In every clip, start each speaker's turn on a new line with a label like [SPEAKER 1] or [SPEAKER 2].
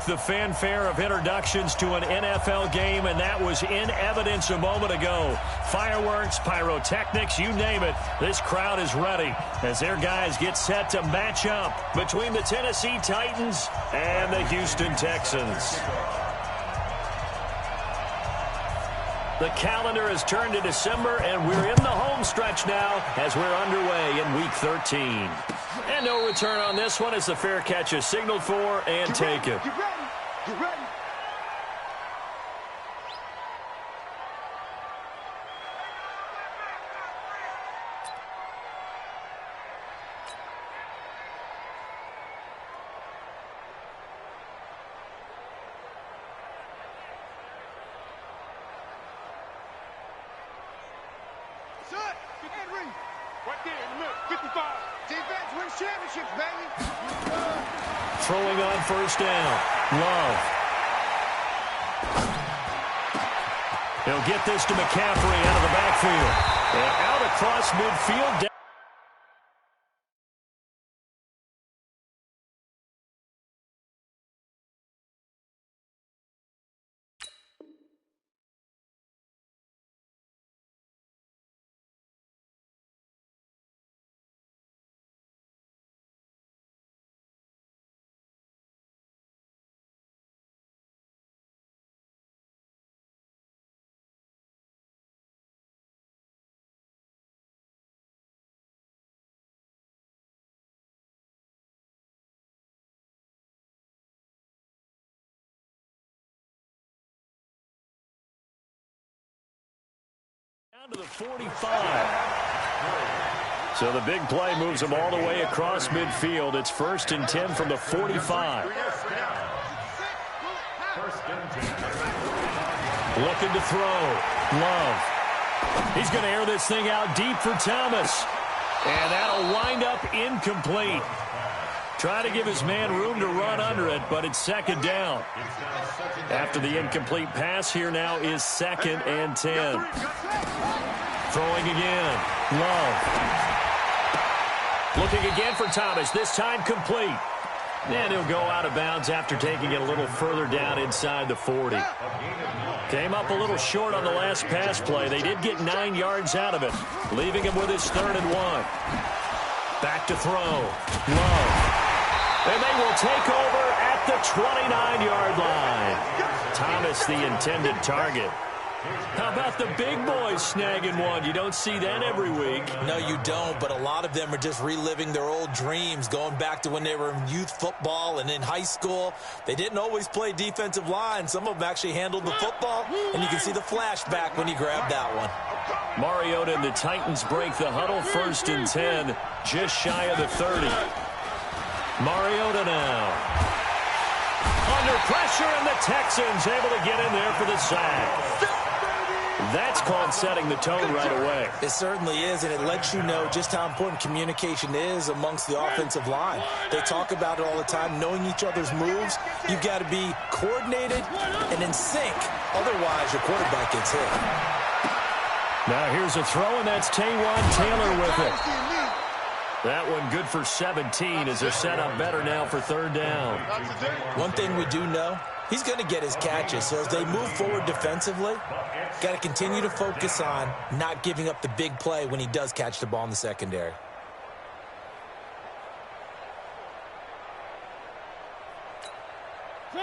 [SPEAKER 1] the fanfare of introductions to an NFL game, and that was in evidence a moment ago. Fireworks, pyrotechnics, you name it. This crowd is ready as their guys get set to match up between the Tennessee Titans and the Houston Texans. The calendar has turned to December, and we're in the home stretch now as we're underway in Week 13. And no return on this one as the fair catch is signaled for and taken.
[SPEAKER 2] Get ready. Get ready.
[SPEAKER 3] Championships, baby.
[SPEAKER 1] Throwing on first down. Love. He'll get this to McCaffrey out of the backfield. And out across midfield. Down to the 45. So the big play moves them all the way across midfield. It's 1st and 10 from the 45. Looking to throw. Love. He's going to air this thing out deep for Thomas. And that'll wind up incomplete. Try to give his man room to run under it, but it's 2nd down. After the incomplete pass, here now is 2nd and 10. Throwing again. Love. Looking again for Thomas, this time complete. And he'll go out of bounds after taking it a little further down inside the 40. Came up a little short on the last pass play. They did get 9 yards out of it, leaving him with his 3rd and 1. Back to throw. Love. And they will take over at the 29-yard line. Thomas, the intended target. How about the big boys snagging one? You don't see that every week.
[SPEAKER 4] No, you don't, but a lot of them are just reliving their old dreams, going back to when they were in youth football and in high school. They didn't always play defensive line. Some of them actually handled the football, and you can see the flashback when he grabbed that one.
[SPEAKER 1] Mariota and the Titans break the huddle, 1st and 10, just shy of the 30. Mariota now. Under pressure, and the Texans able to get in there for the sack. That's called setting the tone right away.
[SPEAKER 4] It certainly is, and it lets you know just how important communication is amongst the offensive line. They talk about it all the time, knowing each other's moves. You've got to be coordinated and in sync. Otherwise, your quarterback gets hit.
[SPEAKER 1] Now here's a throw, and that's Taywan Taylor with it. That one good for 17 as they're set up better now for 3rd down.
[SPEAKER 4] One thing we do know, he's going to get his catches. So as they move forward defensively, got to continue to focus on not giving up the big play when he does catch the ball in the secondary.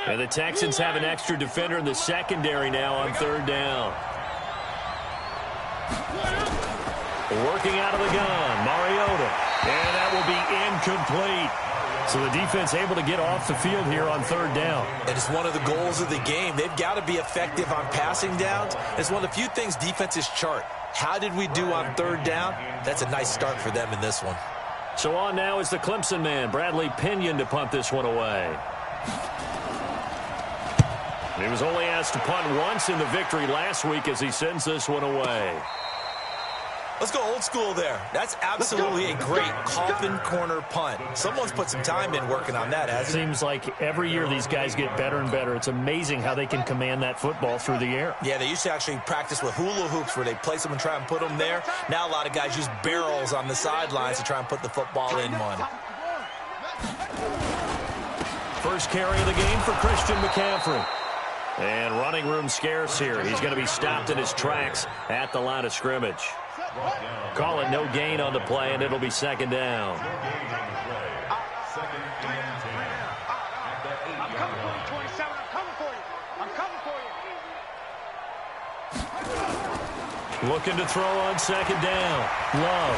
[SPEAKER 1] And the Texans have an extra defender in the secondary now on 3rd down. Working out of the gun, Mariota. And that will be incomplete. So the defense able to get off the field here on 3rd down.
[SPEAKER 4] And it's one of the goals of the game. They've got to be effective on passing downs. It's one of the few things defenses chart. How did we do on 3rd down? That's a nice start for them in this one.
[SPEAKER 1] So on now is the Clemson man, Bradley Pinion, to punt this one away. He was only asked to punt once in the victory last week as he sends this one away.
[SPEAKER 4] Let's go old school there. That's absolutely a great coffin corner punt. Someone's put some time in working on that, hasn't it?
[SPEAKER 1] Seems like every year these guys get better and better. It's amazing how they can command that football through the air.
[SPEAKER 4] Yeah, they used to actually practice with hula hoops where they place them and try and put them there. Now a lot of guys use barrels on the sidelines to try and put the football in one.
[SPEAKER 1] first carry of the game for Christian McCaffrey. And running room scarce here. He's going to be stopped in his tracks at the line of scrimmage. Call it no gain on the play, and it'll be second down.
[SPEAKER 3] I'm coming for you, 27. I'm coming for you. I'm coming for you.
[SPEAKER 1] Looking to throw on second down. Love.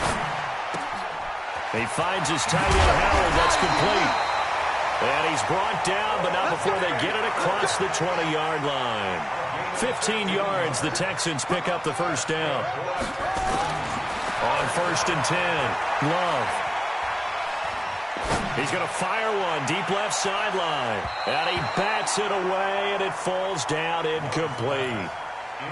[SPEAKER 1] He finds his tight end, Howard. That's complete. And he's brought down, but not before they get it across the 20-yard line. 15 yards, the Texans pick up the first down. On 1st and 10, Love. He's going to fire one, deep left sideline. And he bats it away, and it falls down incomplete.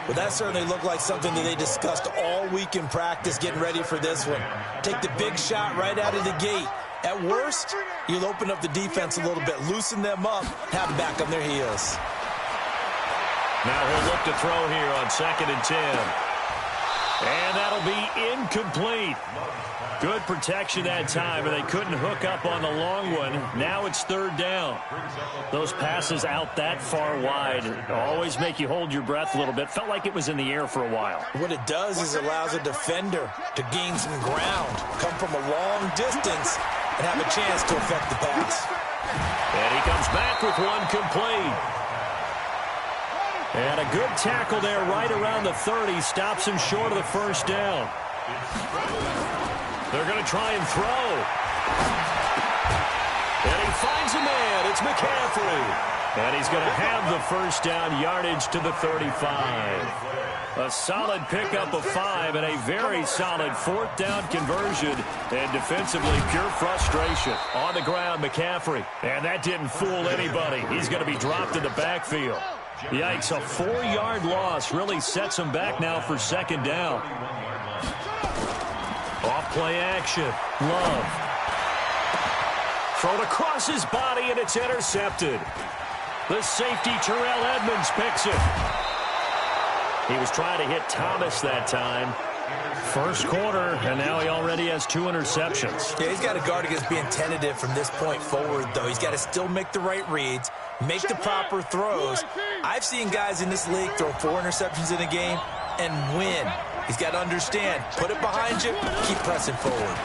[SPEAKER 4] Well, that certainly looked like something that they discussed all week in practice getting ready for this one. Take the big shot right out of the gate. At worst, you'll open up the defense a little bit, loosen them up, have them back on their heels.
[SPEAKER 1] Now he'll look to throw here on 2nd and 10. And that'll be incomplete. Good protection that time, and they couldn't hook up on the long one. Now it's 3rd down. Those passes out that far wide always make you hold your breath a little bit. Felt like it was in the air for a while.
[SPEAKER 4] What it does is it allows a defender to gain some ground, come from a long distance, and have a chance to affect the pass.
[SPEAKER 1] And he comes back with one complete. And a good tackle there right around the 30. Stops him short of the first down. They're going to try and throw. And he finds a man. It's McCaffrey. And he's going to have the first down, yardage to the 35. A solid pickup of 5 and a very solid 4th down conversion. And defensively, pure frustration. On the ground, McCaffrey. And that didn't fool anybody. He's going to be dropped in the backfield. Yikes, a 4-yard loss really sets him back now for 2nd down. Off-play action. Love. Thrown across his body, and it's intercepted. The safety, Terrell Edmonds, picks it. He was trying to hit Thomas that time. First quarter, and now he already has 2 interceptions.
[SPEAKER 4] Yeah, he's got to guard against being tentative from this point forward, though. He's got to still make the right reads, make the proper throws. I've seen guys in this league throw 4 interceptions in a game and win. He's got to understand, put it behind you, keep pressing forward.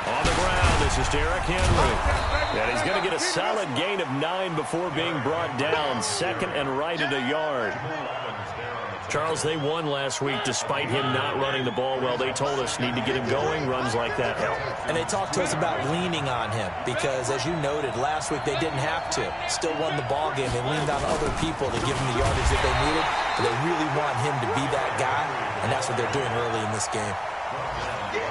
[SPEAKER 1] On the ground, this is Derrick Henry. And he's going to get a solid gain of 9 before being brought down. 2nd and right at a yard. Charles, they won last week despite him not running the ball well. They told us need to get him going. Runs like that help.
[SPEAKER 4] And they talked to us about leaning on him because, as you noted, last week they didn't have to. Still won the ball game. They leaned on other people to give him the yardage that they needed. But they really want him to be that guy, and that's what they're doing early in this game.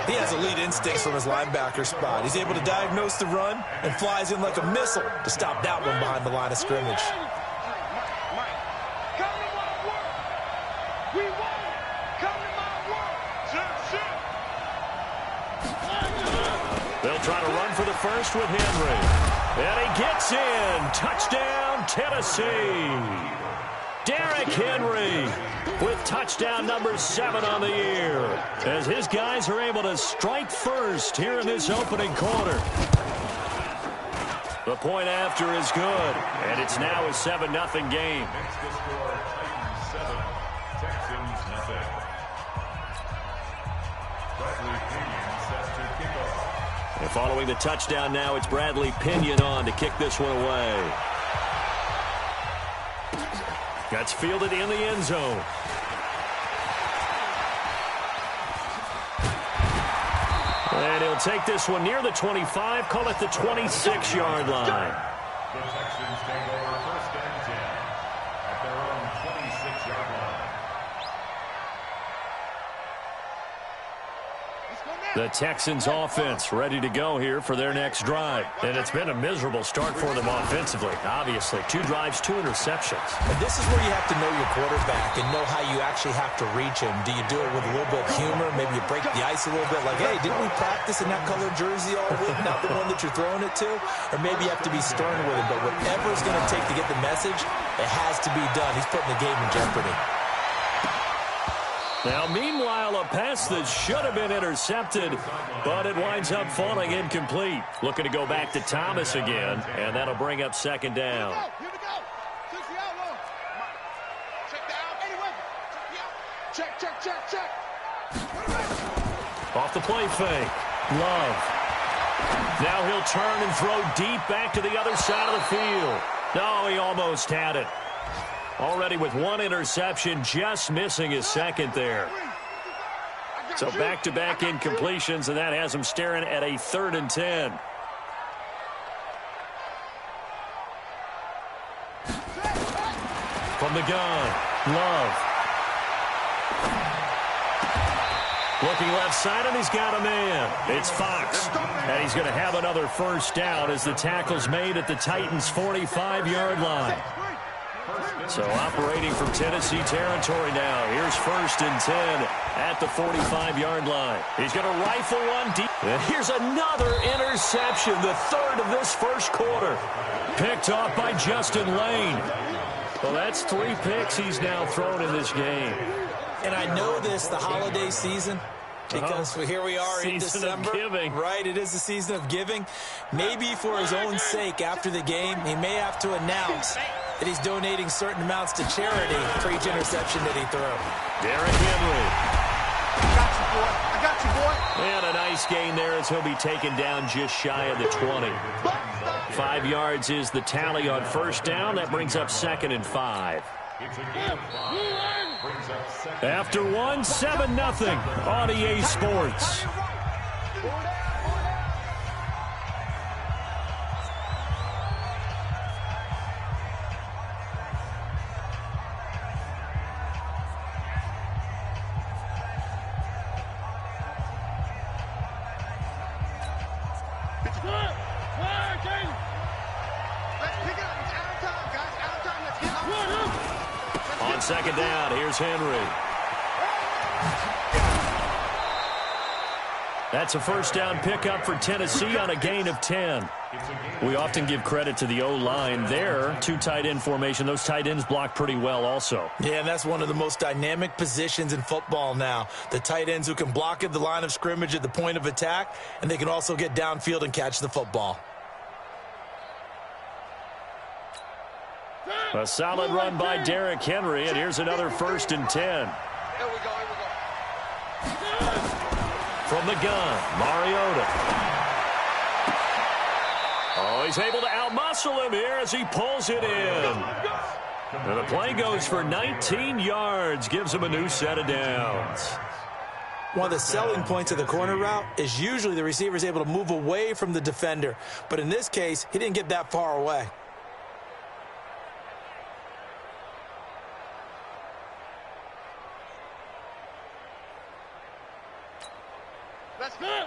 [SPEAKER 4] He has elite instincts from his linebacker spot. He's able to diagnose the run and flies in like a missile to stop that one behind the line of scrimmage.
[SPEAKER 1] They'll try to run for the first with Henry. And he gets in. Touchdown, Tennessee. Derrick Henry with touchdown number 7 on the year, as his guys are able to strike first here in this opening quarter. The point after is good, and it's now a 7-0 game. And following the touchdown now, it's Bradley Pinion on to kick this one away. That's fielded in the end zone. And he'll take this one near the 25, call it the 26-yard line.
[SPEAKER 2] The Texans take over 1st and 10 at their own 26-yard line.
[SPEAKER 1] The Texans offense ready to go here for their next drive. And it's been a miserable start for them offensively. Obviously, 2 drives, 2 interceptions.
[SPEAKER 4] And this is where you have to know your quarterback and know how you actually have to reach him. Do you do it with a little bit of humor? Maybe you break the ice a little bit like, hey, didn't we practice in that colored jersey all week? Not the one that you're throwing it to? Or maybe you have to be stern with him. But whatever it's going to take to get the message, it has to be done. He's putting the game in jeopardy.
[SPEAKER 1] Now, meanwhile, a pass that should have been intercepted, but it winds up falling incomplete. Looking to go back to Thomas again, and that'll bring up second down.
[SPEAKER 3] Here we go. Check down. Anyway. Check.
[SPEAKER 1] Off the play fake. Love. Now he'll turn and throw deep back to the other side of the field. No, he almost had it. Already with one interception, just missing his second there. So back-to-back incompletions, and that has him staring at a 3rd and 10. From the gun, Love. Looking left side, and he's got a man. It's Fox. And he's going to have another first down as the tackle's made at the Titans' 45-yard line. So operating from Tennessee territory now. Here's 1st and 10 at the 45-yard line. He's going to rifle one deep. And here's another interception, the 3rd of this first quarter. Picked off by Justin Lane. Well, that's 3 picks he's now thrown in this game.
[SPEAKER 4] And I know this, the holiday season, because here we are in December.
[SPEAKER 1] Season of giving.
[SPEAKER 4] Right, it is the season of giving. Maybe for his own sake, after the game, he may have to announce that he's donating certain amounts to charity for each interception that he threw.
[SPEAKER 1] Derrick Henry.
[SPEAKER 3] I got you, boy.
[SPEAKER 1] And a nice gain there as he'll be taken down just shy of the 20. 5 yards is the tally on first down. That brings up 2nd and 5. After 1, 7-0 on EA Sports. On 2nd down, here's Henry. That's a first down pickup for Tennessee on a gain of 10. We often give credit to the O-line there. 2 tight end formation. Those tight ends block pretty well also.
[SPEAKER 4] Yeah, and that's one of the most dynamic positions in football now. The tight ends who can block at the line of scrimmage at the point of attack, and they can also get downfield and catch the football.
[SPEAKER 1] A solid run by Derrick Henry, and here's another 1st and 10.
[SPEAKER 3] Here we go.
[SPEAKER 1] From the gun, Mariota. Oh, he's able to outmuscle him here as he pulls it in. And the play goes for 19 yards, gives him a new set of downs.
[SPEAKER 4] One of the selling points of the corner route is usually the receiver is able to move away from the defender. But in this case, he didn't get that far away.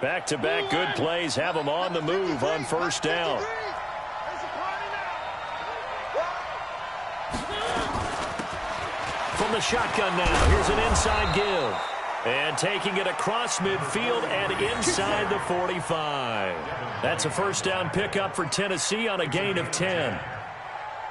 [SPEAKER 1] Back-to-back good plays have him on the move on first down. From the shotgun now, here's an inside give. And taking it across midfield and inside the 45. That's a first down pickup for Tennessee on a gain of 10.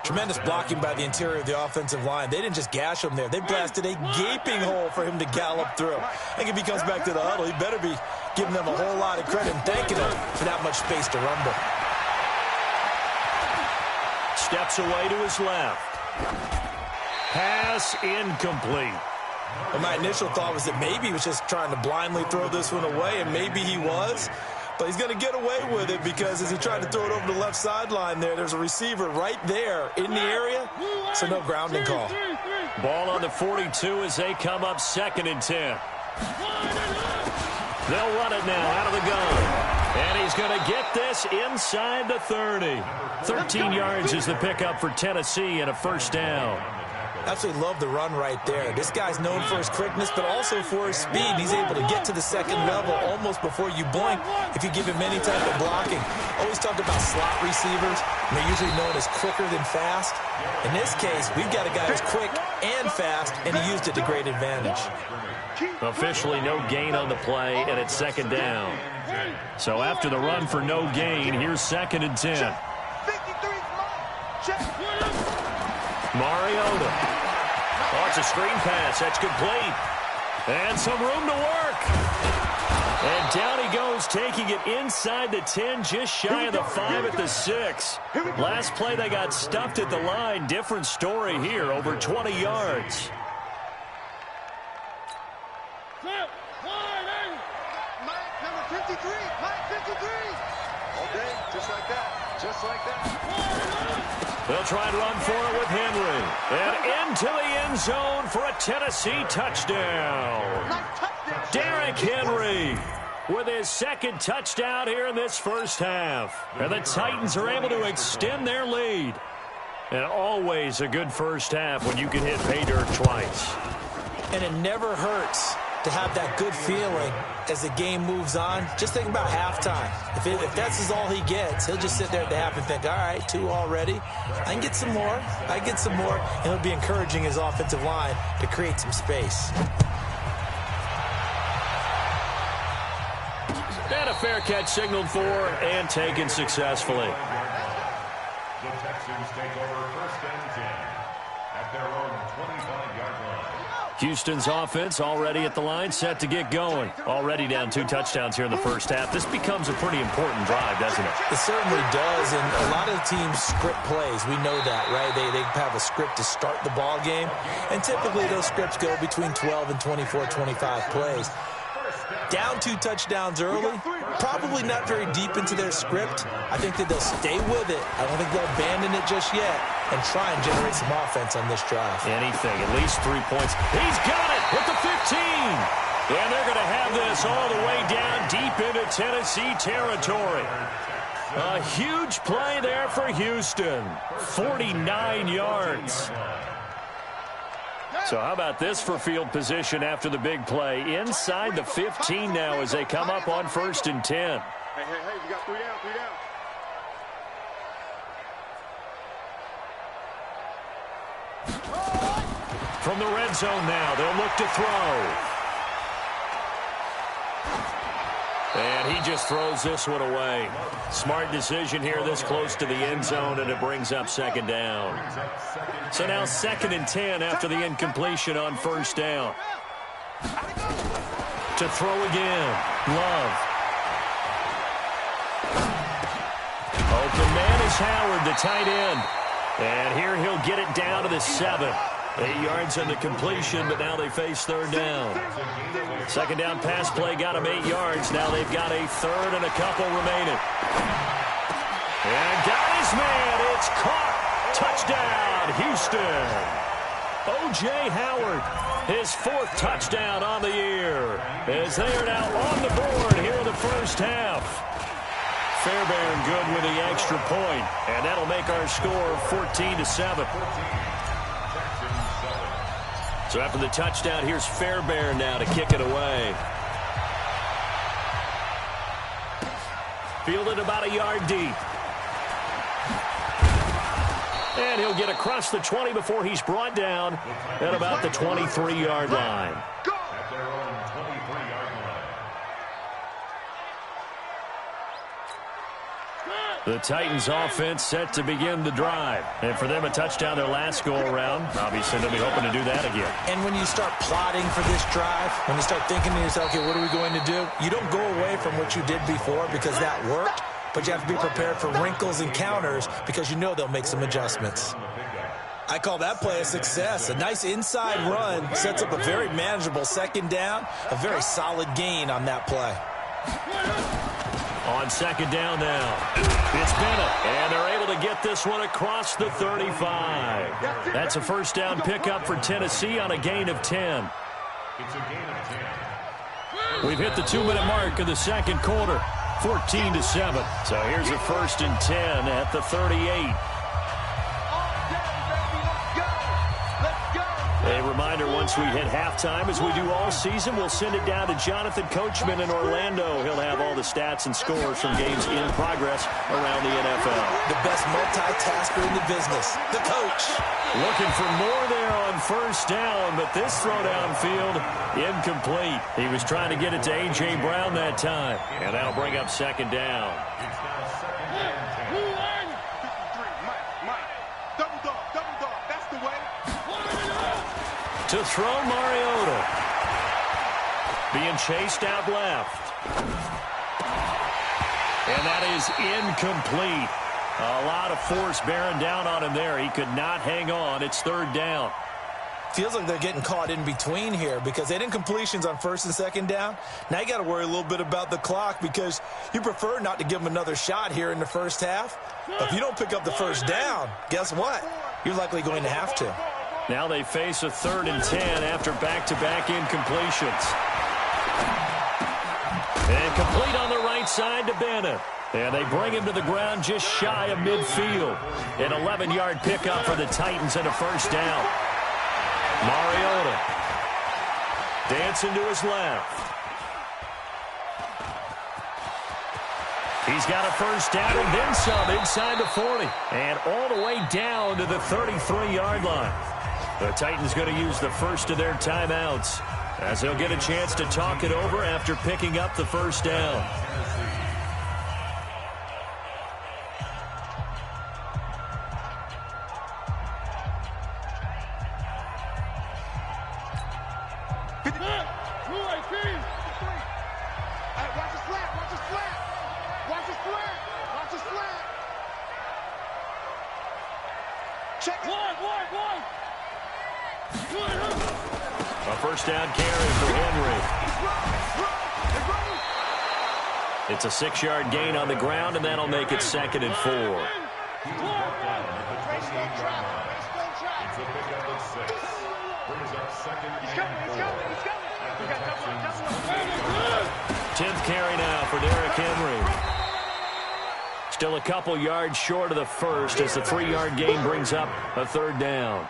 [SPEAKER 4] Tremendous blocking by the interior of the offensive line. They didn't just gash him there. They blasted a gaping hole for him to gallop through. I think if he comes back to the huddle, he better be giving them a whole lot of credit and thanking them for that much space to rumble.
[SPEAKER 1] Steps away to his left. Pass incomplete.
[SPEAKER 4] Well, my initial thought was that maybe he was just trying to blindly throw this one away, and maybe he was. But he's going to get away with it because as he tried to throw it over the left sideline there's a receiver right there in the area, so no grounding call.
[SPEAKER 1] Ball on the 42 as they come up 2nd and 10. They'll run it now out of the gun. And he's going to get this inside the 30. 13 yards is the pickup for Tennessee and a first down.
[SPEAKER 4] Absolutely love the run right there. This guy's known for his quickness, but also for his speed. He's able to get to the second level almost before you blink if you give him any type of blocking. Always talk about slot receivers. They're usually known as quicker than fast. In this case, we've got a guy who's quick and fast, and he used it to great advantage.
[SPEAKER 1] Officially no gain on the play, and it's 2nd down. So after the run for no gain, here's 2nd and 10. Mariota. Oh, it's a screen pass. That's complete. And some room to work. And down he goes, taking it inside the 10, just shy of the 5 at the 6. Last play, they got stuffed at the line. Different story here, over 20 yards.
[SPEAKER 3] Number 53, Mike 53. All day, just like that, just like that.
[SPEAKER 1] They'll try and run for it with Henry. And into the end zone for a Tennessee touchdown. Derrick Henry with his second touchdown here in this first half. And the Titans are able to extend their lead. And always a good first half when you can hit pay dirt twice.
[SPEAKER 4] And it never hurts to have that good feeling as the game moves on. Just think about halftime. If that's all he gets, he'll just sit there at the half and think, all right, 2 already. I can get some more. I get some more. And he'll be encouraging his offensive line to create some space.
[SPEAKER 1] And a fair catch signaled for and taken successfully.
[SPEAKER 2] The Texans take over first and 10 at their own 25-yard line.
[SPEAKER 1] Houston's offense already at the line, set to get going. Already down 2 touchdowns here in the first half. This becomes a pretty important drive, doesn't it?
[SPEAKER 4] It certainly does, and a lot of teams script plays. We know that, right? They have a script to start the ball game, and typically those scripts go between 12 and 24, 25 plays. Down 2 touchdowns early, probably not very deep into their script. I think that they'll stay with it. I don't think they'll abandon it just yet and try and generate some offense on this drive.
[SPEAKER 1] Anything, at least 3 points. He's got it with the 15. And they're going to have this all the way down deep into Tennessee territory. A huge play there for Houston. 49 yards. So how about this for field position after the big play? Inside the 15 now as they come up on 1st and 10.
[SPEAKER 3] Hey, we got 3 down, 3 down.
[SPEAKER 1] From the red zone now, they'll look to throw. And he just throws this one away. Smart decision here this close to the end zone, and it brings up 2nd down. So now 2nd and 10 after the incompletion on 1st down. To throw again. Love. Open man is Howard, the tight end. And here he'll get it down to the 7. 8 yards on the completion, but now they face 3rd down. 2nd down pass play got him 8 yards. Now they've got a 3rd and a couple remaining. And got his man. It's caught. Touchdown, Houston. O.J. Howard, his 4th touchdown on the year, as they are now on the board here in the first half. Fairbairn good with the extra point, and that'll make our score 14-7. So after the touchdown, here's Fairbairn now to kick it away. Fielded about a yard deep. And he'll get across the 20 before he's brought down at about the 23-yard line.
[SPEAKER 2] At their own 23-yard line.
[SPEAKER 1] The Titans offense set to begin the drive. And for them, a touchdown their last go-around. Obviously, they'll be hoping to do that again.
[SPEAKER 4] And when you start plotting for this drive, when you start thinking to yourself, okay, what are we going to do? You don't go away from what you did before because that worked, but you have to be prepared for wrinkles and counters because you know they'll make some adjustments. I call that play a success. A nice inside run sets up a very manageable 2nd down, a very solid gain on that play.
[SPEAKER 1] On 2nd down now, it's Bennett, and they're able to get this one across the 35. That's a 1st down pickup for Tennessee on a gain of 10.
[SPEAKER 2] It's a gain of 10.
[SPEAKER 1] We've hit the 2-minute mark of the 2nd quarter, 14-7. So here's a 1st and 10 at the 38. A reminder, once we hit halftime, as we do all season, we'll send it down to Jonathan Coachman in Orlando. He'll have all the stats and scores from games in progress around the NFL.
[SPEAKER 4] The best multitasker in the business, the coach.
[SPEAKER 1] Looking for more there on 1st down, but this throw downfield, incomplete. He was trying to get it to A.J. Brown that time, and that'll bring up 2nd down.
[SPEAKER 2] It's now 2nd and 10.
[SPEAKER 3] Double dog, that's the way.
[SPEAKER 1] To throw Mariota. Being chased out left. And that is incomplete. A lot of force bearing down on him there. He could not hang on. It's third down.
[SPEAKER 4] Feels like they're getting caught in between here because they didn't completions on first and second down. Now you got to worry a little bit about the clock because you prefer not to give them another shot here in the first half. But if you don't pick up the first down, guess what? You're likely going to have to.
[SPEAKER 1] Now they face a 3rd and 10 after back-to-back incompletions. And complete on the right side to Bennett. And they bring him to the ground just shy of midfield. An 11-yard pickup for the Titans and a first down. Mariota dancing to his left. He's got a first down and then some inside the 40. And all the way down to the 33-yard line. The Titans going to use the first of their timeouts as they'll get a chance to talk it over after picking up the first down. A first down carry for Henry. It's a 6-yard gain on the ground, and that'll make it 2nd and 4. Tenth carry now for Derrick Henry. Still a couple yards short of the first as the 3-yard gain brings up a 3rd down.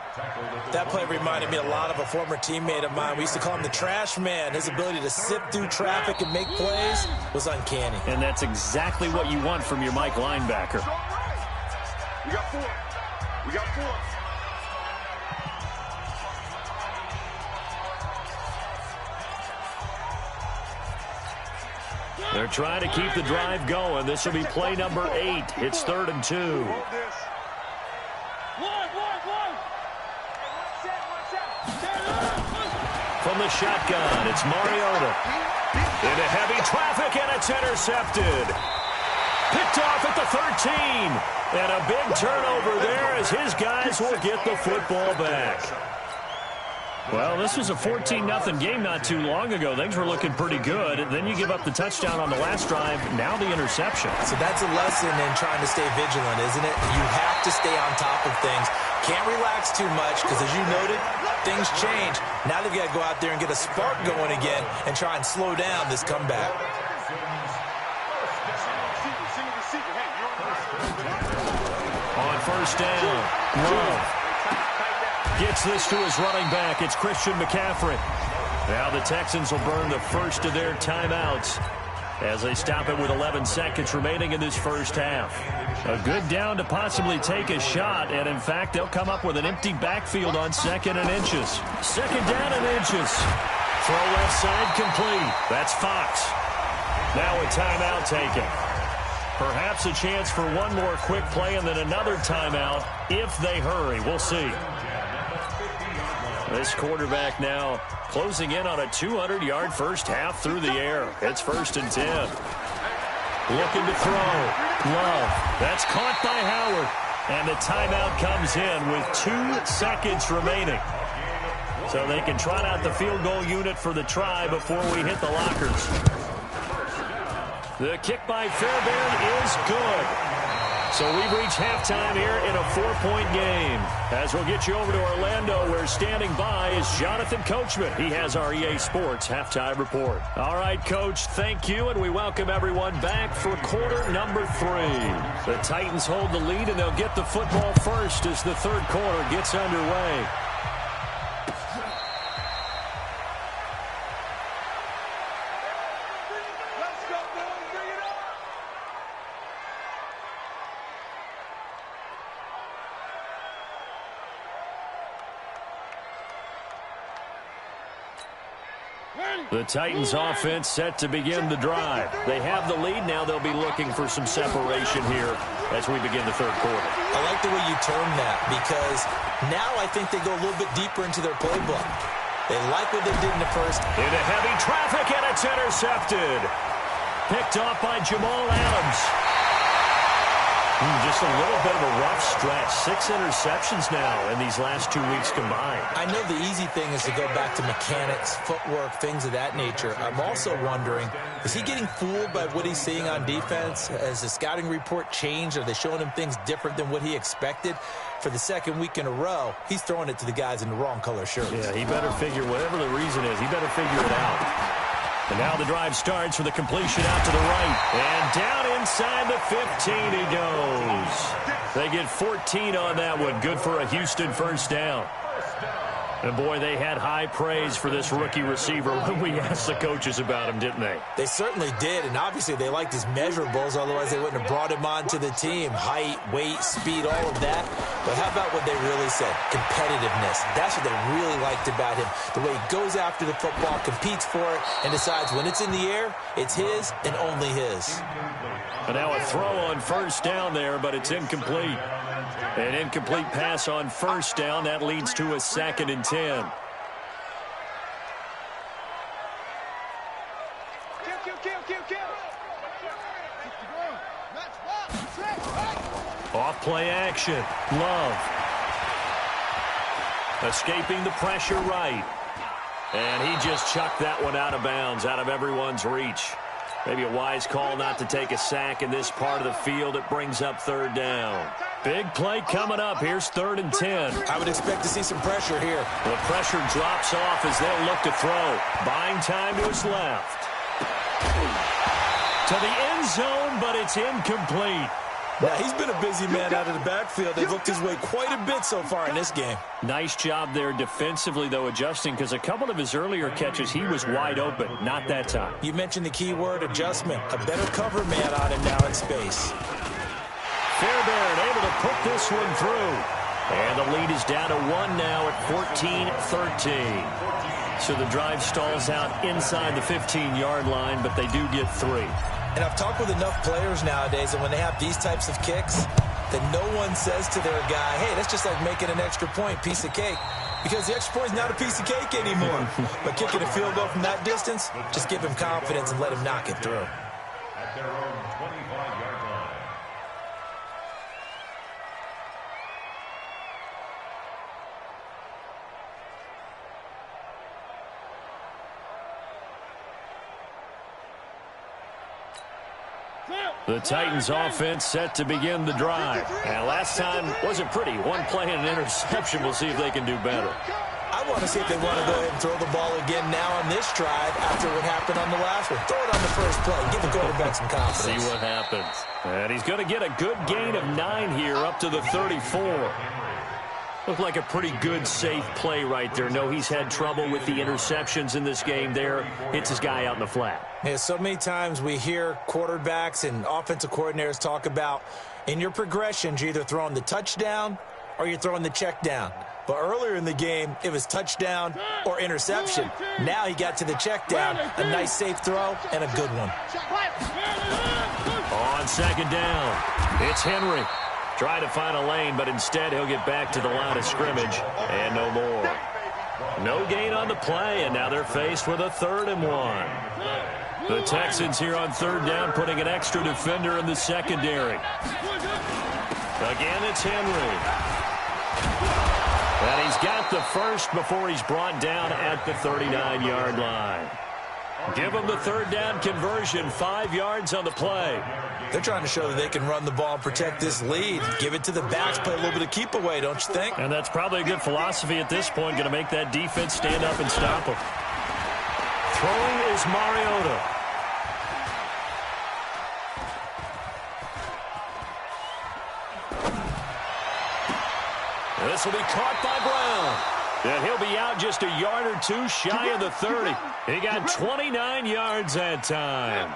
[SPEAKER 4] That play reminded me a lot of a former teammate of mine. We used to call him the trash man. His ability to sift through traffic and make plays was uncanny.
[SPEAKER 1] And that's exactly what you want from your Mike linebacker.
[SPEAKER 3] We got 4. We got 4.
[SPEAKER 1] They're trying to keep the drive going. This will be play number 8. It's 3rd and 2. From the shotgun, it's Mariota. Into heavy traffic, and it's intercepted. Picked off at the 13. And a big turnover there as his guys will get the football back. Well, this was a 14-0 game not too long ago. Things were looking pretty good. Then you give up the touchdown on the last drive. Now the interception.
[SPEAKER 4] So that's a lesson in trying to stay vigilant, isn't it? You have to stay on top of things. Can't relax too much because, as you noted, things change. Now they've got to go out there and get a spark going again and try and slow down this comeback.
[SPEAKER 1] On first down, Love gets this to his running back. It's Christian McCaffrey. Now the Texans will burn the first of their timeouts as they stop it with 11 seconds remaining in this first half. A good down to possibly take a shot, and in fact, they'll come up with an empty backfield on 2nd and inches. 2nd down and inches. Throw left side complete. That's Fox. Now a timeout taken. Perhaps a chance for one more quick play and then another timeout if they hurry. We'll see. This quarterback now closing in on a 200-yard first half through the air. It's 1st and 10. Looking to throw. Love. That's caught by Howard. And the timeout comes in with 2 seconds remaining. So they can trot out the field goal unit for the try before we hit the lockers. The kick by Fairbairn is good. So we've reached halftime here in a 4-point game. As we'll get you over to Orlando, where standing by is Jonathan Coachman. He has our EA Sports halftime report. All right, Coach, thank you, and we welcome everyone back for quarter number 3. The Titans hold the lead, and they'll get the football first as the third quarter gets underway. The Titans offense set to begin the drive. They have the lead. Now they'll be looking for some separation here as we begin the third quarter.
[SPEAKER 4] I like the way you term that because now I think they go a little bit deeper into their playbook. They like what they did in the first.
[SPEAKER 1] Into heavy traffic, and it's intercepted. Picked off by Jamal Adams. Just a little bit of a rough stretch. 6 interceptions now in these last 2 weeks combined.
[SPEAKER 4] I know the easy thing is to go back to mechanics, footwork, things of that nature. I'm also wondering, is he getting fooled by what he's seeing on defense? Has the scouting report changed? Are they showing him things different than what he expected? For the second week in a row, he's throwing it to the guys in the wrong color shirts.
[SPEAKER 1] Yeah, he better figure, whatever the reason is, he better figure it out. And now the drive starts with a completion out to the right. And down inside the 15 he goes. They get 14 on that one. Good for a Houston first down. And, boy, they had high praise for this rookie receiver when we asked the coaches about him, didn't they?
[SPEAKER 4] They certainly did, and obviously they liked his measurables, otherwise they wouldn't have brought him onto the team. Height, weight, speed, all of that. But how about what they really said? Competitiveness. That's what they really liked about him. The way he goes after the football, competes for it, and decides when it's in the air, it's his and only his.
[SPEAKER 1] And now a throw on first down there, but it's incomplete. An incomplete pass on first down. That leads to a 2nd and 10. Off play action. Love. Escaping the pressure right. And he just chucked that one out of bounds, out of everyone's reach. Maybe a wise call not to take a sack in this part of the field. It brings up 3rd down. Big play coming up. Here's 3rd and 10.
[SPEAKER 4] I would expect to see some pressure here.
[SPEAKER 1] The pressure drops off as they'll look to throw. Buying time to his left. To the end zone, but it's incomplete.
[SPEAKER 4] Now, he's been a busy man out of the backfield. They've looked his way quite a bit so far in this game.
[SPEAKER 1] Nice job there defensively, though, adjusting, because a couple of his earlier catches, he was wide open. Not that time.
[SPEAKER 4] You mentioned the key word, adjustment. A better cover man on him now in space.
[SPEAKER 1] Fairbairn able to put this one through. And the lead is down to 1 now at 14-13. So the drive stalls out inside the 15-yard line, but they do get 3.
[SPEAKER 4] And I've talked with enough players nowadays that when they have these types of kicks, that no one says to their guy, hey, that's just like making an extra point, piece of cake. Because the extra point is not a piece of cake anymore. But kicking a field goal from that distance, just give him confidence and let him knock it through.
[SPEAKER 2] At their own 25-yard line.
[SPEAKER 1] The Titans offense set to begin the drive. And last time wasn't pretty. One play and an interception. We'll see if they can do better.
[SPEAKER 4] I want to see if they want to go ahead and throw the ball again now on this drive after what happened on the last one. Throw it on the first play. Give the quarterback some confidence.
[SPEAKER 1] See what happens. And he's going to get a good gain of 9 here up to the 34. Looked like a pretty good, safe play right there. No, he's had trouble with the interceptions in this game there. Hits his guy out in the flat.
[SPEAKER 4] Yeah, so many times we hear quarterbacks and offensive coordinators talk about in your progressions, you're either throwing the touchdown or you're throwing the check down. But earlier in the game, it was touchdown or interception. Now he got to the check down, a nice safe throw, and a good one.
[SPEAKER 1] On 2nd down, it's Henry. Try to find a lane, but instead he'll get back to the line of scrimmage, and no more. No gain on the play, and now they're faced with a 3rd and 1. The Texans here on 3rd down, putting an extra defender in the secondary. Again, it's Henry. And he's got the first before he's brought down at the 39-yard line. Give him the 3rd down conversion, 5 yards on the play.
[SPEAKER 4] They're trying to show that they can run the ball and protect this lead. Give it to the backs, play a little bit of keep away, don't you think?
[SPEAKER 1] And that's probably a good philosophy at this point, going to make that defense stand up and stop him. Throwing is Mariota. This will be caught by Brown. And he'll be out just a yard or two shy of the 30. He got 29 yards that time.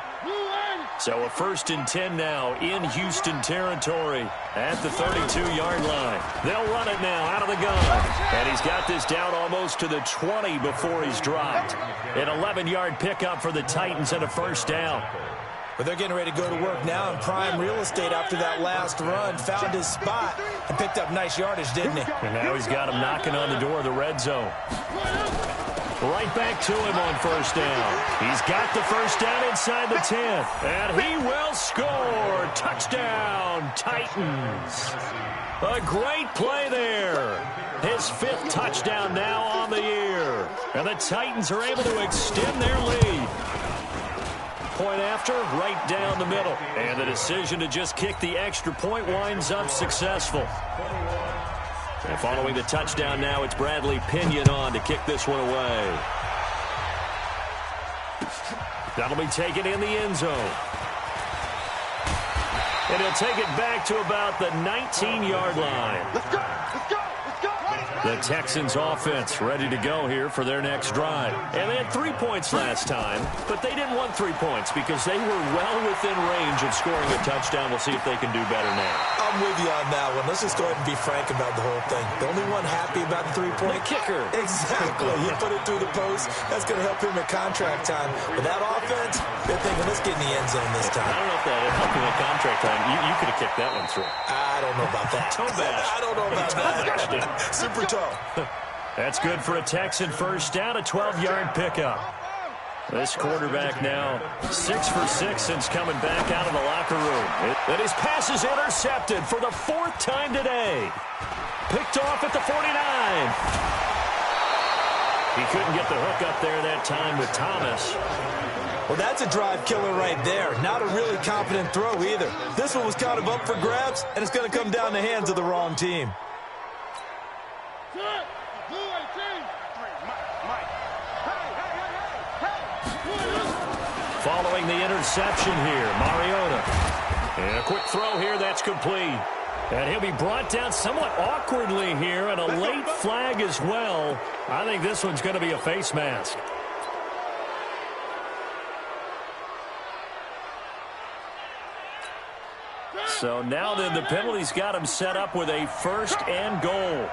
[SPEAKER 1] So a 1st and 10 now in Houston territory at the 32-yard line. They'll run it now out of the gun. And he's got this down almost to the 20 before he's dropped. An 11-yard pickup for the Titans and a 1st down.
[SPEAKER 4] But they're getting ready to go to work now in prime real estate after that last run. Found his spot and picked up nice yardage, didn't he?
[SPEAKER 1] And now he's got him knocking on the door of the red zone. Right back to him on first down. He's got the first down inside the 10. And he will score. Touchdown, Titans. A great play there. His 5th touchdown now on the year. And the Titans are able to extend their lead. Point after, right down the middle. And the decision to just kick the extra point winds up successful. And following the touchdown now, it's Bradley Pinion on to kick this one away. That'll be taken in the end zone. And he'll take it back to about the 19-yard line.
[SPEAKER 3] Let's go! Let's go! Let's go!
[SPEAKER 1] The Texans offense ready to go here for their next drive. And they had 3 points last time, but they didn't want 3 points because they were well within range of scoring a touchdown. We'll see if they can do better now.
[SPEAKER 4] I'm with you on that one. Let's just go ahead and be frank about the whole thing. The only one happy about the 3-point
[SPEAKER 1] kicker.
[SPEAKER 4] Exactly. He put it through the post. That's going to help him at contract time. But that offense, they're thinking, let's get in the end zone this time.
[SPEAKER 1] I don't know if that helped him at contract time. You could have kicked that one through.
[SPEAKER 4] I don't know about that. I don't know about that. Super tough.
[SPEAKER 1] That's good for a Texan first down, a 12-yard pickup. This quarterback now 6 for 6 since coming back out of the locker room. And his pass is intercepted for the 4th time today. Picked off at the 49. He couldn't get the hook up there that time with Thomas.
[SPEAKER 4] Well, that's a drive killer right there. Not a really confident throw either. This one was kind of up for grabs, and it's going to come down the hands of the wrong team.
[SPEAKER 1] Following the interception here, Mariota. And a quick throw here, that's complete. And he'll be brought down somewhat awkwardly here, and a late flag as well. I think this one's going to be a face mask. So now then the penalty's got him set up with a 1st and goal.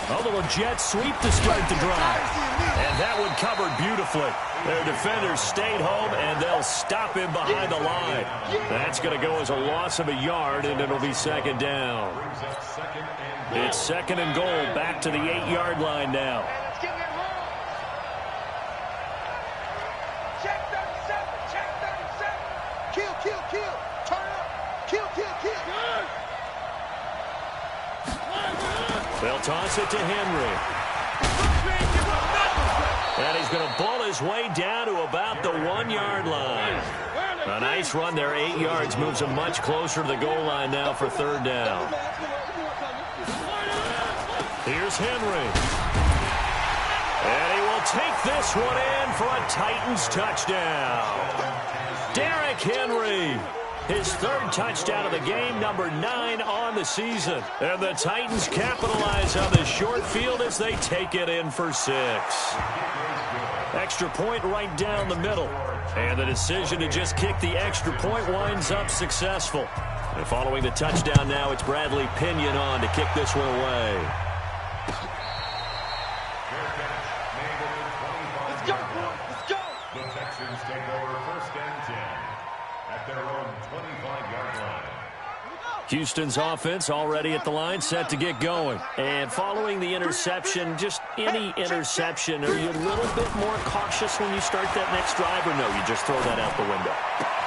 [SPEAKER 1] A little jet sweep to start the drive. And that one covered beautifully. Their defenders stayed home, and they'll stop him behind the line. That's going to go as a loss of a yard, and it'll be 2nd down. It's 2nd and goal, back to the 8-yard line now.
[SPEAKER 3] Check 37! Check 37! Kill, kill, kill! Turn up! Kill, kill, kill!
[SPEAKER 1] They'll toss it to Henry. And he's going to ball his way down to about the 1-yard line. A nice run there, 8 yards, moves him much closer to the goal line now for 3rd down. Here's Henry. And he will take this one in for a Titans touchdown. Derrick Henry. His 3rd touchdown of the game, number 9 on the season. And the Titans capitalize on this short field as they take it in for 6. Extra point right down the middle. And the decision to just kick the extra point winds up successful. And following the touchdown now, it's Bradley Pinion on to kick this one away.
[SPEAKER 3] Let's go, boys! Let's go!
[SPEAKER 2] The Texans take over 1st and 10 at their own 25-yard line.
[SPEAKER 1] Houston's offense already at the line, set to get going. And following the interception, just any interception, are you a little bit more cautious when you start that next drive, or no, you just throw that out the window?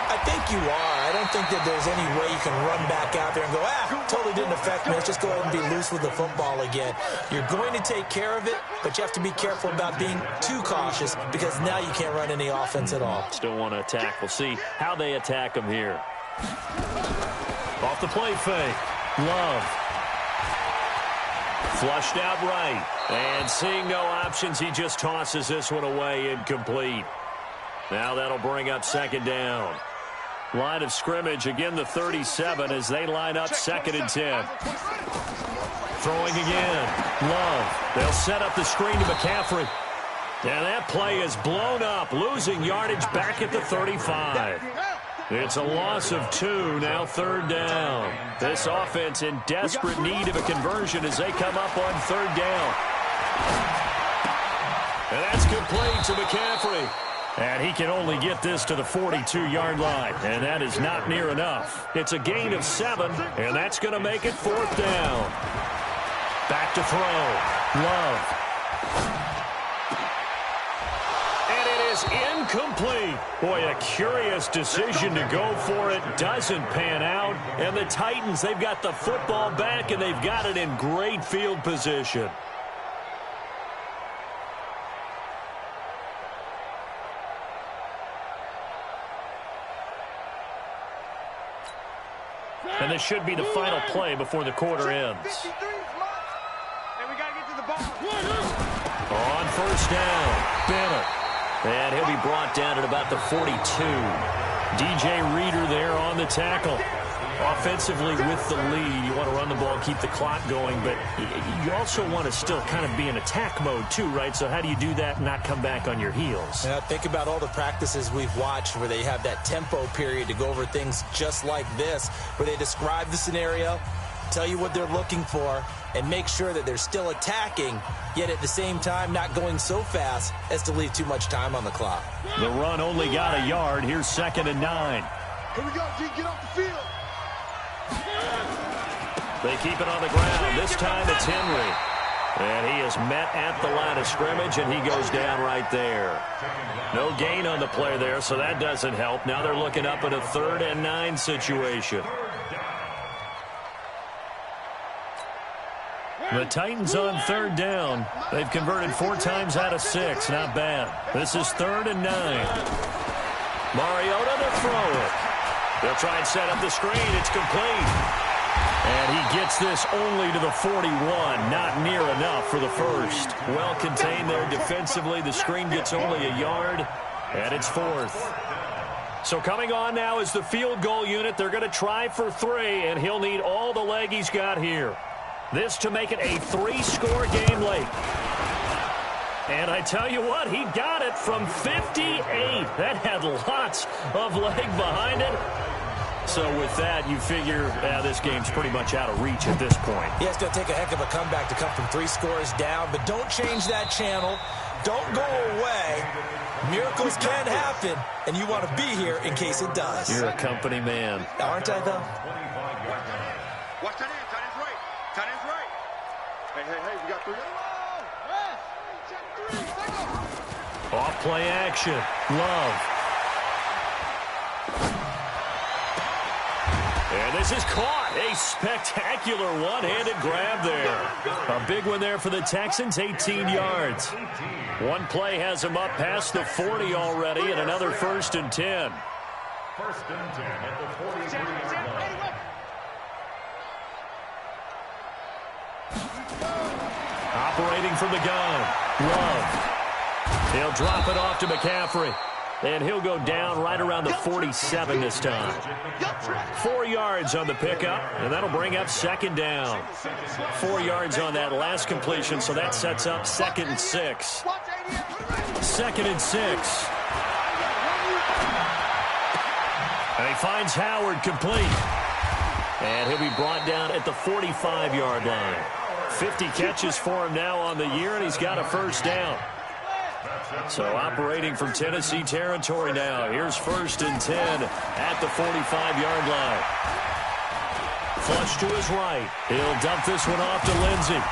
[SPEAKER 4] I think you are. I don't think that there's any way you can run back out there and go, totally didn't affect me. Let's just go ahead and be loose with the football again. You're going to take care of it, but you have to be careful about being too cautious because now you can't run any offense at all.
[SPEAKER 1] Still want to attack. We'll see how they attack them here. Off the play fake. Love. Flushed out right. And seeing no options, he just tosses this one away incomplete. Now that'll bring up 2nd down. Line of scrimmage, again the 37 as they line up 2nd and 10. Throwing again. Love. They'll set up the screen to McCaffrey. And that play is blown up, losing yardage back at the 35. It's a loss of 2, now 3rd down. This offense in desperate need of a conversion as they come up on 3rd down. And that's complete to McCaffrey. And he can only get this to the 42-yard line, and that is not near enough. It's a gain of 7, and that's going to make it 4th down. Back to throw. Love. And it is incomplete. Boy, a curious decision to go for it. Doesn't pan out. And the Titans, they've got the football back, and they've got it in great field position. And this should be the final play before the quarter ends. On first down, Bennett. And he'll be brought down at about the 42. DJ Reader there on the tackle. Offensively with the lead, you want to run the ball, keep the clock going, but you also want to still kind of be in attack mode too, right? So how do you do that and not come back on your heels?
[SPEAKER 4] Yeah, think about all the practices we've watched where they have that tempo period to go over things just like this, where they describe the scenario, tell you what they're looking for, and make sure that they're still attacking, yet at the same time not going so fast as to leave too much time on the clock.
[SPEAKER 1] The run only got a yard. Here's 2nd and 9.
[SPEAKER 3] Here we go, G. Get off the field.
[SPEAKER 1] They keep it on the ground. This time it's Henry. And he is met at the line of scrimmage, and he goes down right there. No gain on the play there, so that doesn't help. Now they're looking up at a 3rd and 9 situation. The Titans on 3rd down. They've converted 4 times out of 6. Not bad. This is 3rd and 9. Mariota to throw it. They'll try and set up the screen. It's complete. And he gets this only to the 41. Not near enough for the first. Well contained there defensively. The screen gets only a yard. And it's 4th. So coming on now is the field goal unit. They're going to try for 3, and he'll need all the leg he's got here. This to make it a 3-score game late. And I tell you what, he got it from 58. That had lots of leg behind it. So with that, you figure this game's pretty much out of reach at this point.
[SPEAKER 4] Yeah, it's going to take a heck of a comeback to come from 3 scores down, but don't change that channel. Don't go away. Miracles can happen, and you want to be here in case it does.
[SPEAKER 1] You're a company man.
[SPEAKER 4] Aren't I, though?
[SPEAKER 3] Watch that end. Tight end's right. Tight end's right. Hey, we got 3.
[SPEAKER 1] Off play action. Love. And this is caught. A spectacular one-handed grab there. A big one there for the Texans, 18 yards. One play has them up past the 40 already, and another 1st and 10.
[SPEAKER 2] 1st and 10 at the 43-yard line.
[SPEAKER 1] Operating from the gun. Love. He'll drop it off to McCaffrey. And he'll go down right around the 47 this time. 4 yards on the pickup, and that'll bring up 2nd down. 4 yards on that last completion, so that sets up 2nd and 6. 2nd and 6. And he finds Howard complete. And he'll be brought down at the 45-yard line. 50 catches for him now on the year, and he's got a 1st down. So operating from Tennessee territory now. Here's 1st and 10 at the 45-yard line. Flush to his right. He'll dump this one off to Lindsey.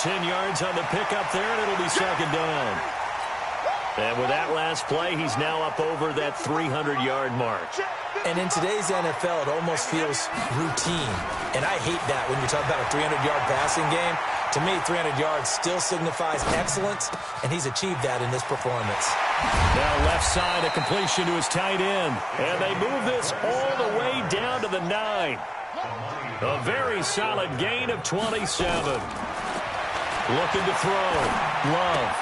[SPEAKER 1] 10 yards on the pickup there, and it'll be 2nd down. And with that last play, he's now up over that 300-yard mark.
[SPEAKER 4] And in today's NFL, it almost feels routine. And I hate that when you talk about a 300-yard passing game. To me, 300 yards still signifies excellence, and he's achieved that in this performance.
[SPEAKER 1] Now left side, a completion to his tight end. And they move this all the way down to the 9. A very solid gain of 27. Looking to throw. Love.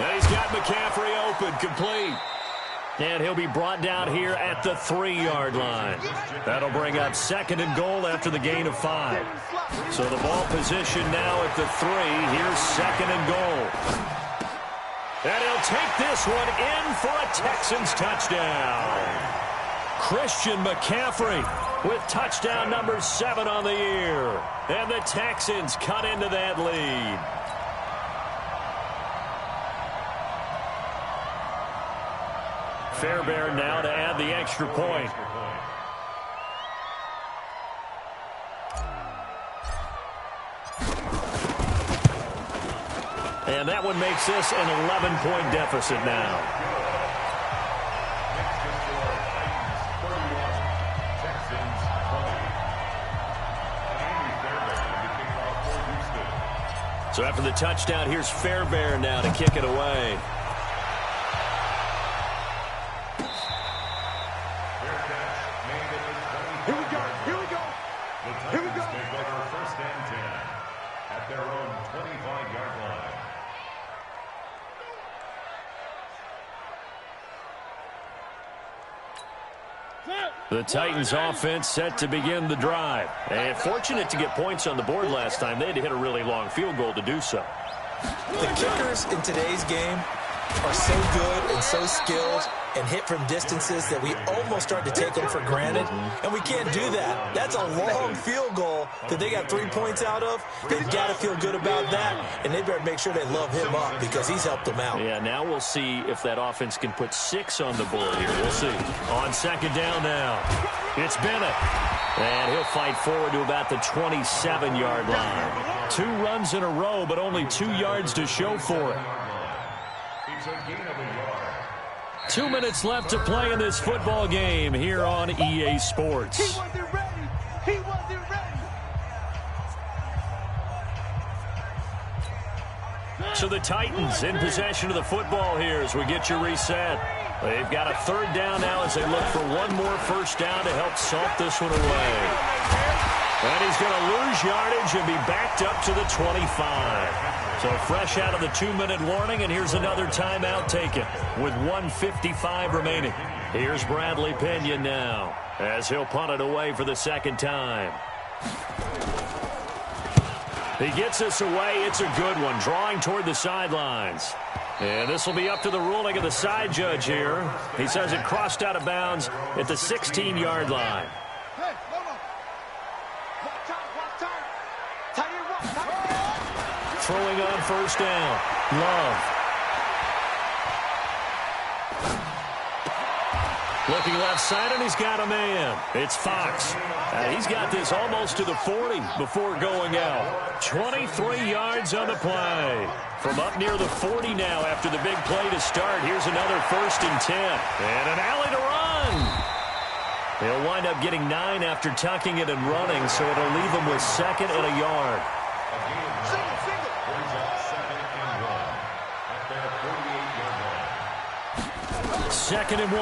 [SPEAKER 1] And he's got McCaffrey open, complete. And he'll be brought down here at the 3-yard line. That'll bring up 2nd and goal after the gain of 5. So the ball position now at the 3. Here's 2nd and goal. And he'll take this one in for a Texans touchdown. Christian McCaffrey with touchdown number 7 on the year. And the Texans cut into that lead. Fairbairn now to add the extra point. And that one makes this an 11-point deficit now. So after the touchdown, here's Fairbairn now to kick it away.
[SPEAKER 3] Here we go. Here we go. Here we go.
[SPEAKER 2] Take over first and 10 at their own 25-yard line.
[SPEAKER 1] The Titans offense set to begin the drive. And fortunate to get points on the board last time. They had to hit a really long field goal to do so.
[SPEAKER 4] The kickers in today's game are so good and so skilled and hit from distances that we almost start to take them for granted, and we can't do that. That's a long field goal that they got 3 points out of. They've got to feel good about that, and they better make sure they love him up because he's helped them out.
[SPEAKER 1] Yeah, now we'll see if that offense can put 6 on the board here. We'll see. On second down now, it's Bennett. And he'll fight forward to about the 27-yard line. 2 runs in a row, but only 2 yards to show for it.
[SPEAKER 2] It's a gain of a yard.
[SPEAKER 1] 2 minutes left to play in this football game here on EA Sports.
[SPEAKER 3] He wasn't ready. He wasn't ready.
[SPEAKER 1] So the Titans in possession of the football here as we get you reset. They've got a third down now as they look for one more first down to help salt this one away. And he's going to lose yardage and be backed up to the 25. So fresh out of the 2-minute warning, and here's another timeout taken with 1:55 remaining. Here's Bradley Pena now as he'll punt it away for the second time. He gets us away. It's a good one, drawing toward the sidelines. And this will be up to the ruling of the side judge here. He says it crossed out of bounds at the 16-yard line.
[SPEAKER 3] Hey, hold on. Watch time. Tight end, watch.
[SPEAKER 1] Throwing on first down. Love. Looking left side, and he's got a man. It's Fox. He's got this almost to the 40 before going out. 23 yards on the play. From up near the 40 now after the big play to start. Here's another 1st and 10. And an alley to run. He'll wind up getting 9 after tucking it and running, so it'll leave him with 2nd and a yard. Second and 1.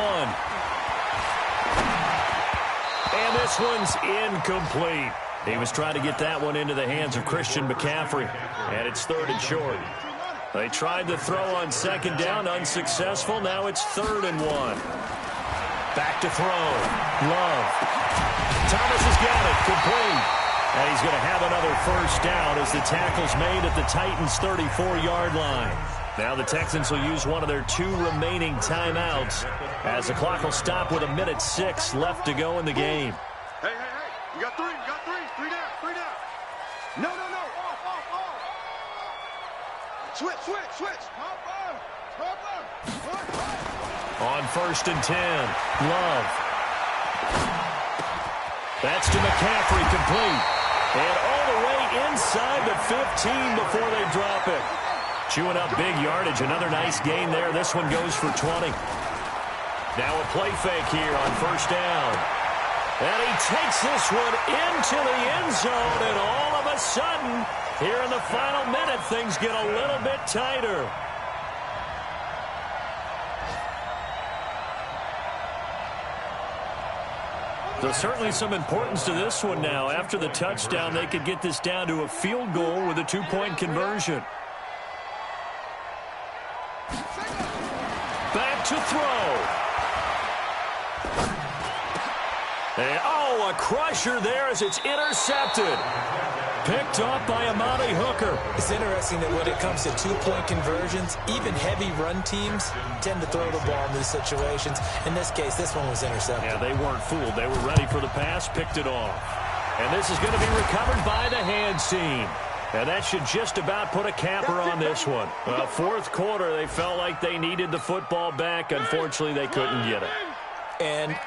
[SPEAKER 1] And this one's incomplete. He was trying to get that one into the hands of Christian McCaffrey. And it's 3rd and short. They tried to throw on second down, unsuccessful. Now it's 3rd and 1. Back to throw. Love. Thomas has got it. Complete. And he's going to have another first down as the tackle's made at the Titans' 34-yard line. Now the Texans will use one of their 2 remaining timeouts as the clock will stop with 1:06 left to go in the game.
[SPEAKER 3] Hey. You got 3. You got 3. 3 down. No. Off. Switch.
[SPEAKER 1] On 1st and 10, Love. That's to McCaffrey, complete. And all the way inside the 15 before they drop it. Chewing up big yardage. Another nice gain there. This one goes for 20. Now a play fake here on first down. And he takes this one into the end zone. And all of a sudden, here in the final minute, things get a little bit tighter. There's certainly some importance to this one now. After the touchdown, they could get this down to a field goal with a 2-point conversion. Back to throw. And, a crusher there as it's intercepted. Picked off by Amani Hooker.
[SPEAKER 4] It's interesting that when it comes to 2-point conversions, even heavy run teams tend to throw the ball in these situations. In this case, this one was intercepted.
[SPEAKER 1] Yeah, they weren't fooled. They were ready for the pass, picked it off. And this is going to be recovered by the hands team. And that should just about put a capper on this one. Fourth quarter, they felt like they needed the football back. Unfortunately, they couldn't get it.
[SPEAKER 4] And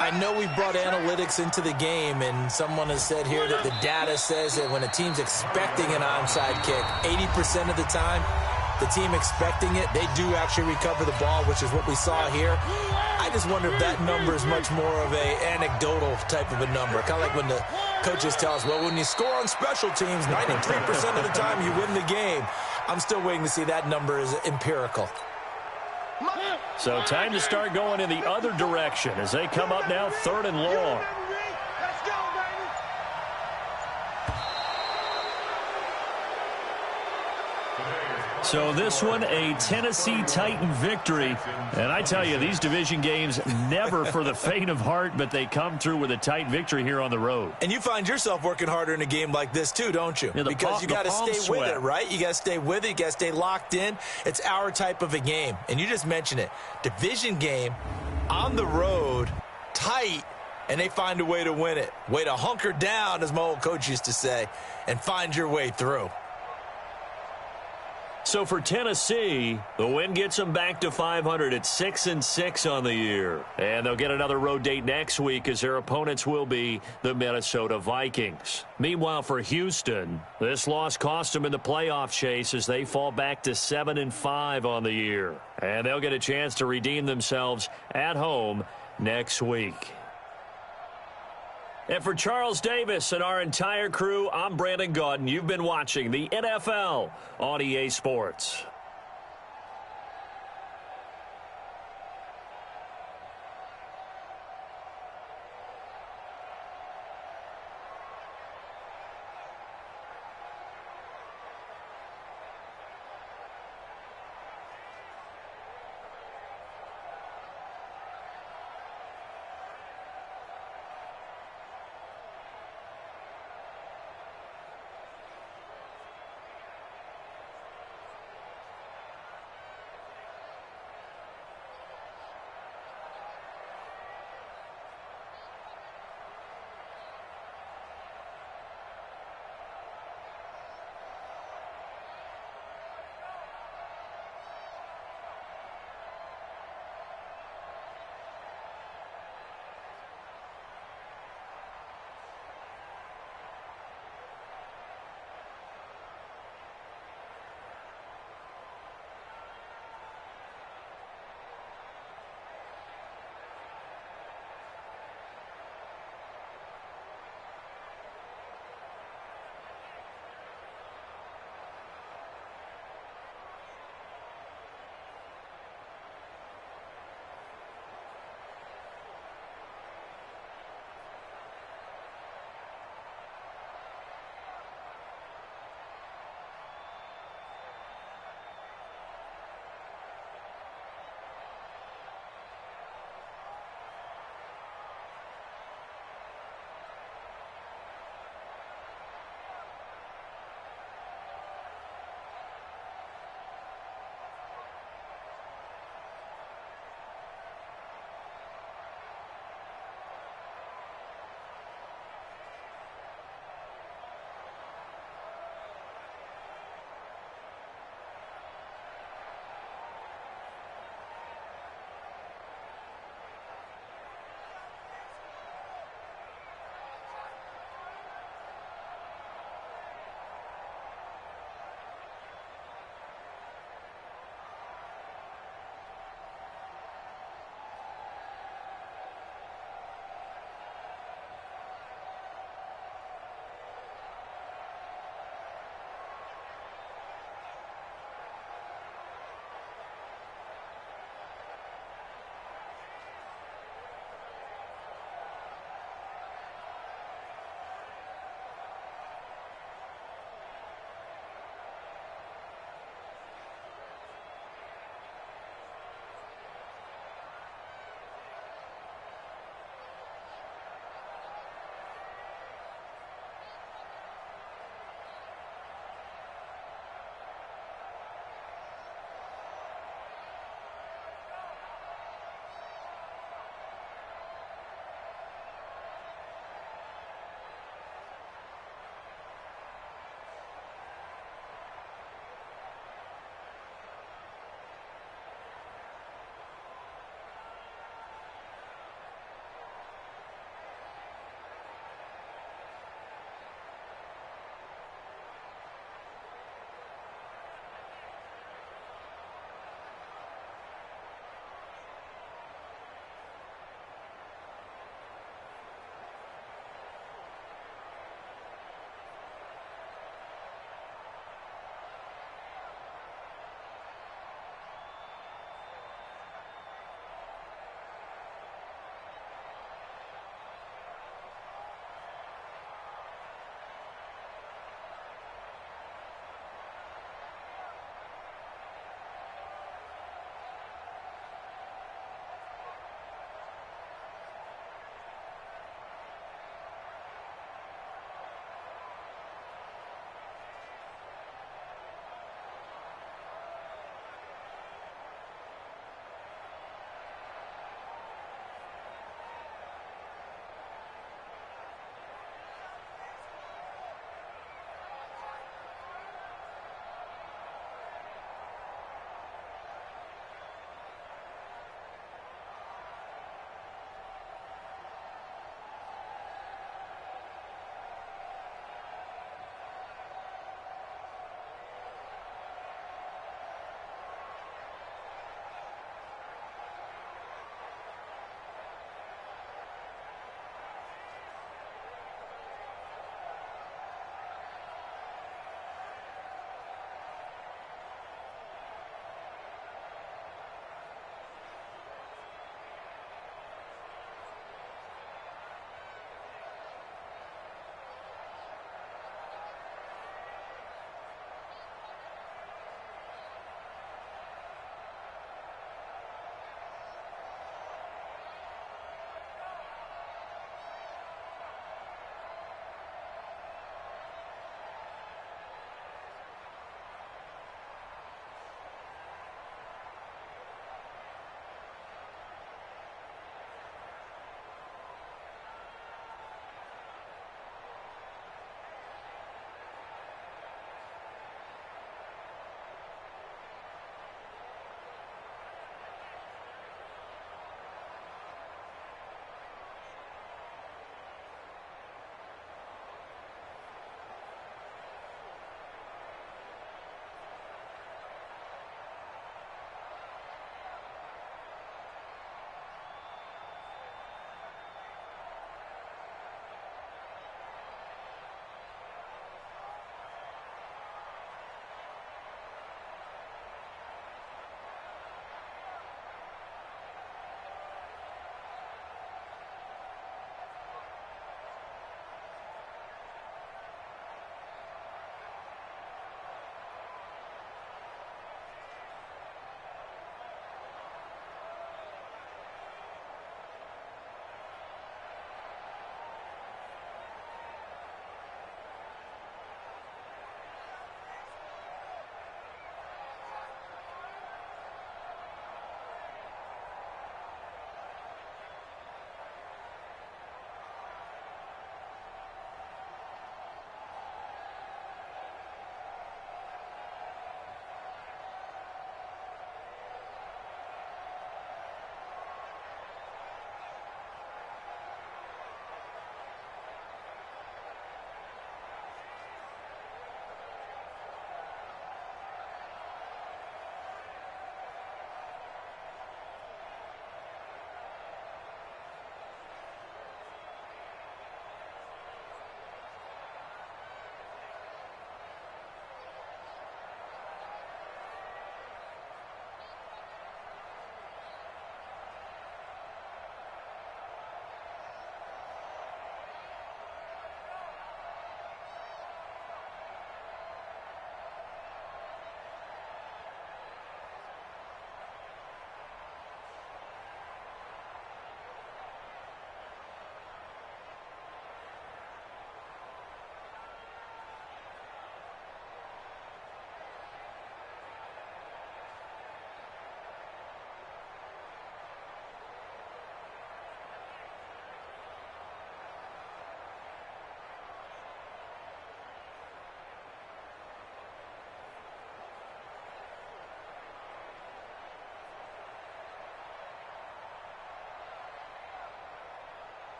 [SPEAKER 4] I know we brought analytics into the game, and someone has said here that the data says that when a team's expecting an onside kick, 80% of the time, the team expecting it, they do actually recover the ball, which is what we saw here. I just wonder if that number is much more of a anecdotal type of a number. Kind of like when the coaches tell us, well, when you score on special teams, 93% of the time you win the game. I'm still waiting to see that number is empirical.
[SPEAKER 1] So time to start going in the other direction as they come up now 3rd and long.
[SPEAKER 3] Let's go, baby.
[SPEAKER 1] So this one, a Tennessee Titan victory. And I tell you, these division games never for the faint of heart, but they come through with a tight victory here on the road.
[SPEAKER 4] And you find yourself working harder in a game like this too, don't you?
[SPEAKER 1] Yeah,
[SPEAKER 4] because you got to stay
[SPEAKER 1] sweat.
[SPEAKER 4] with it, right? You got to stay with it. You got to stay locked in. It's our type of a game. And you just mentioned it. Division game, on the road, tight, and they find a way to win it. Way to hunker down, as my old coach used to say, and find your way through.
[SPEAKER 1] So for Tennessee, the win gets them back to 500 at 6-6 on the year. And they'll get another road date next week as their opponents will be the Minnesota Vikings. Meanwhile, for Houston, this loss cost them in the playoff chase as they fall back to 7-5 on the year. And they'll get a chance to redeem themselves at home next week. And for Charles Davis and our entire crew, I'm Brandon Gaudin. You've been watching the NFL on EA Sports.